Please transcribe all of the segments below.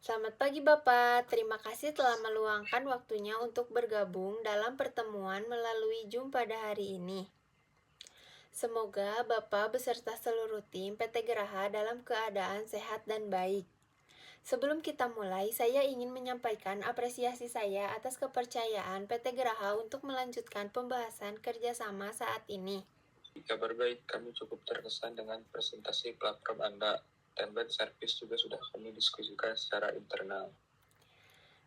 Selamat pagi Bapak, terima kasih telah meluangkan waktunya untuk bergabung dalam pertemuan melalui Zoom pada hari ini. Semoga Bapak beserta seluruh tim PT Geraha dalam keadaan sehat dan baik. Sebelum kita mulai, saya ingin menyampaikan apresiasi saya atas kepercayaan PT Geraha untuk melanjutkan pembahasan kerjasama saat ini. Kabar baik, kami cukup terkesan dengan presentasi platform Anda. Template service juga sudah kami diskusikan secara internal.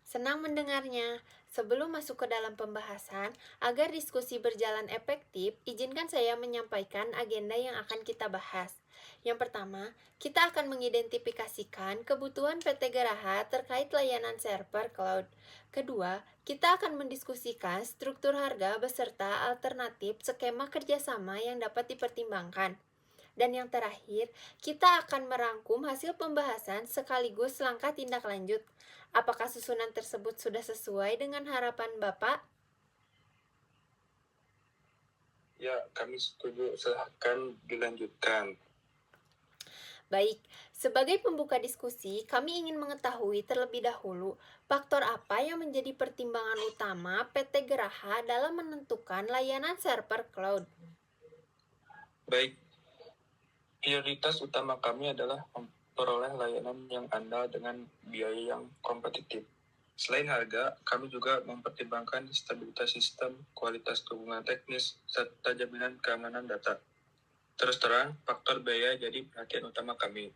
Senang mendengarnya. Sebelum masuk ke dalam pembahasan, agar diskusi berjalan efektif, izinkan saya menyampaikan agenda yang akan kita bahas. Yang pertama, kita akan mengidentifikasikan kebutuhan PT Geraha terkait layanan server cloud. Kedua, kita akan mendiskusikan struktur harga beserta alternatif skema kerjasama yang dapat dipertimbangkan. Dan yang terakhir, kita akan merangkum hasil pembahasan sekaligus langkah tindak lanjut. Apakah susunan tersebut sudah sesuai dengan harapan Bapak? Ya, kami setuju, silahkan dilanjutkan. Baik, sebagai pembuka diskusi, kami ingin mengetahui terlebih dahulu faktor apa yang menjadi pertimbangan utama PT Geraha dalam menentukan layanan server cloud. Baik, prioritas utama kami adalah memperoleh layanan yang andal dengan biaya yang kompetitif. Selain harga, kami juga mempertimbangkan stabilitas sistem, kualitas dukungan teknis, serta jaminan keamanan data. Terus terang, faktor biaya jadi perhatian utama kami.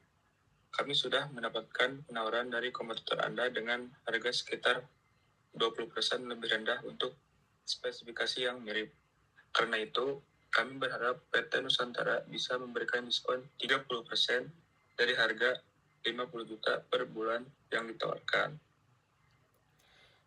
Kami sudah mendapatkan penawaran dari kompetitor Anda dengan harga sekitar 20% lebih rendah untuk spesifikasi yang mirip. Karena itu, kami berharap PT Nusantara bisa memberikan diskon 30% dari harga 50 juta per bulan yang ditawarkan.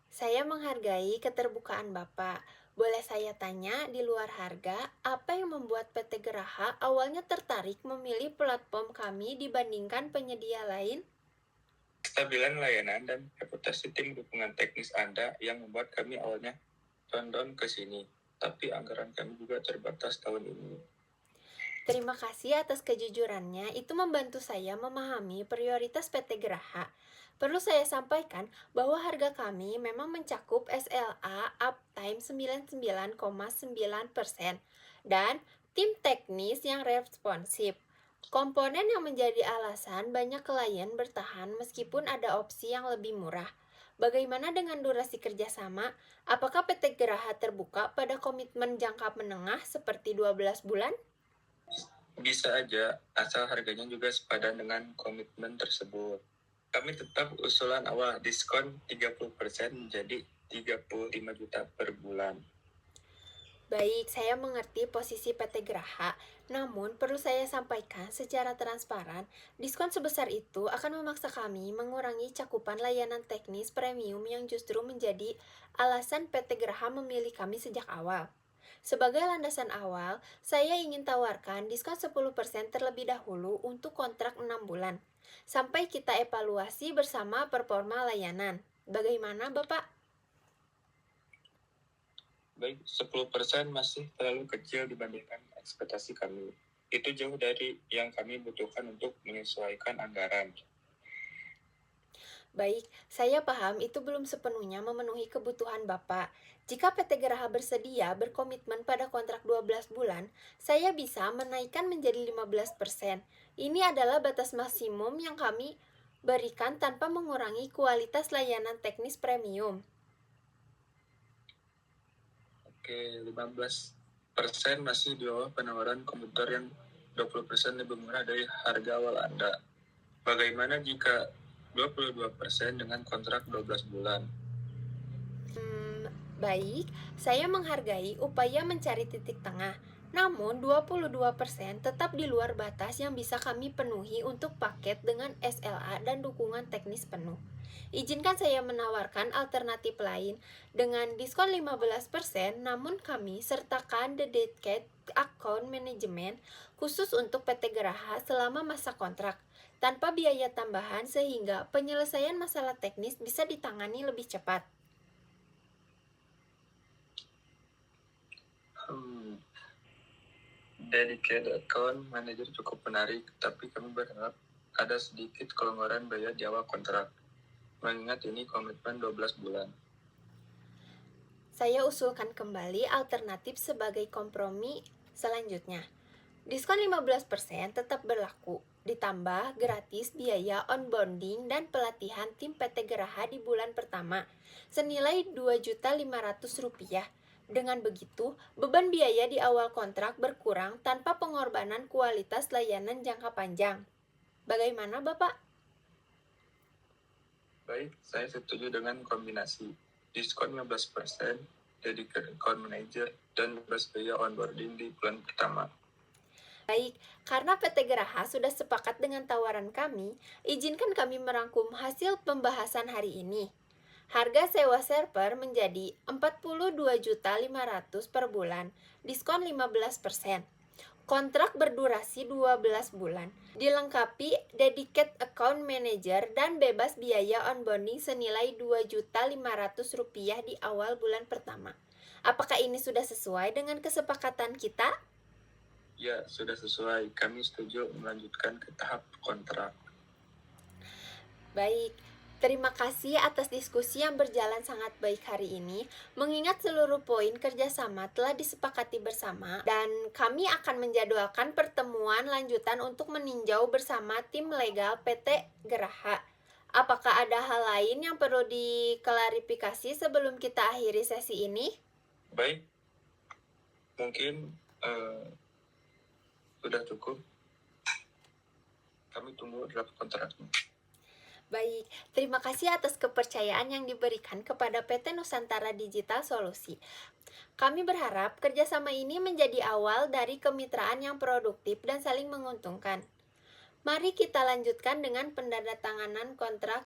Saya menghargai keterbukaan Bapak. Boleh saya tanya, di luar harga, apa yang membuat PT Geraha awalnya tertarik memilih platform kami dibandingkan penyedia lain? Kestabilan layanan dan reputasi tim dukungan teknis Anda yang membuat kami awalnya condong ke sini. Tapi anggaran kami juga terbatas tahun ini. Terima kasih atas kejujurannya, itu membantu saya memahami prioritas PT Geraha. Perlu saya sampaikan bahwa harga kami memang mencakup SLA uptime 99,9% dan tim teknis yang responsif. Komponen yang menjadi alasan banyak klien bertahan meskipun ada opsi yang lebih murah. Bagaimana dengan durasi kerjasama? Apakah PT Geraha terbuka pada komitmen jangka menengah seperti 12 bulan? Bisa aja, asal harganya juga sepadan dengan komitmen tersebut. Kami tetap usulan awal diskon 30% menjadi 35 juta per bulan. Baik, saya mengerti posisi PT Geraha, namun perlu saya sampaikan secara transparan, diskon sebesar itu akan memaksa kami mengurangi cakupan layanan teknis premium yang justru menjadi alasan PT Geraha memilih kami sejak awal. Sebagai landasan awal, saya ingin tawarkan diskon 10% terlebih dahulu untuk kontrak 6 bulan, sampai kita evaluasi bersama performa layanan. Bagaimana, Bapak? Baik, 10% masih terlalu kecil dibandingkan ekspektasi kami. Itu jauh dari yang kami butuhkan untuk menyesuaikan anggaran. Baik, saya paham itu belum sepenuhnya memenuhi kebutuhan Bapak. Jika PT Geraha bersedia berkomitmen pada kontrak 12 bulan, saya bisa menaikkan menjadi 15%. Ini adalah batas maksimum yang kami berikan tanpa mengurangi kualitas layanan teknis premium. Oke, 15% masih di bawah penawaran komputer yang 20% lebih murah dari harga awal Anda. Bagaimana jika 22% dengan kontrak 12 bulan? Baik, saya menghargai upaya mencari titik tengah. Namun, 22% tetap di luar batas yang bisa kami penuhi untuk paket dengan SLA dan dukungan teknis penuh. Izinkan saya menawarkan alternatif lain dengan diskon 15%, namun kami sertakan dedicated account management khusus untuk PT Geraha selama masa kontrak, tanpa biaya tambahan sehingga penyelesaian masalah teknis bisa ditangani lebih cepat. Dedicated account manager cukup menarik, tapi kami berharap ada sedikit kelonggaran biaya di awal kontrak. mengingat ini komitmen 12 bulan. Saya usulkan kembali alternatif sebagai kompromi selanjutnya. Diskon 15% tetap berlaku, ditambah gratis biaya onboarding dan pelatihan tim PT Geraha di bulan pertama, senilai Rp2.500.000. Dengan begitu, beban biaya di awal kontrak berkurang tanpa pengorbanan kualitas layanan jangka panjang. Bagaimana, Bapak? Baik, saya setuju dengan kombinasi diskon 15%, dedicated account manager, dan bebas biaya onboarding di bulan pertama. Baik, karena PT Geraha sudah sepakat dengan tawaran kami, izinkan kami merangkum hasil pembahasan hari ini. Harga sewa server menjadi Rp42.500.000 per bulan, diskon 15%. Kontrak berdurasi 12 bulan, dilengkapi dedicated account manager dan bebas biaya onboarding senilai Rp2.500.000 di awal bulan pertama. Apakah ini sudah sesuai dengan kesepakatan kita? Ya, sudah sesuai. Kami setuju melanjutkan ke tahap kontrak. Baik, terima kasih atas diskusi yang berjalan sangat baik hari ini. Mengingat seluruh poin kerjasama telah disepakati bersama, dan kami akan menjadwalkan pertemuan lanjutan untuk meninjau bersama tim legal PT Geraha. Apakah ada hal lain yang perlu diklarifikasi sebelum kita akhiri sesi ini? Baik, mungkin sudah cukup. Kami tunggu draft kontraknya. Baik, terima kasih atas kepercayaan yang diberikan kepada PT Nusantara Digital Solusi. Kami berharap kerjasama ini menjadi awal dari kemitraan yang produktif dan saling menguntungkan. Mari kita lanjutkan dengan penandatanganan kontrak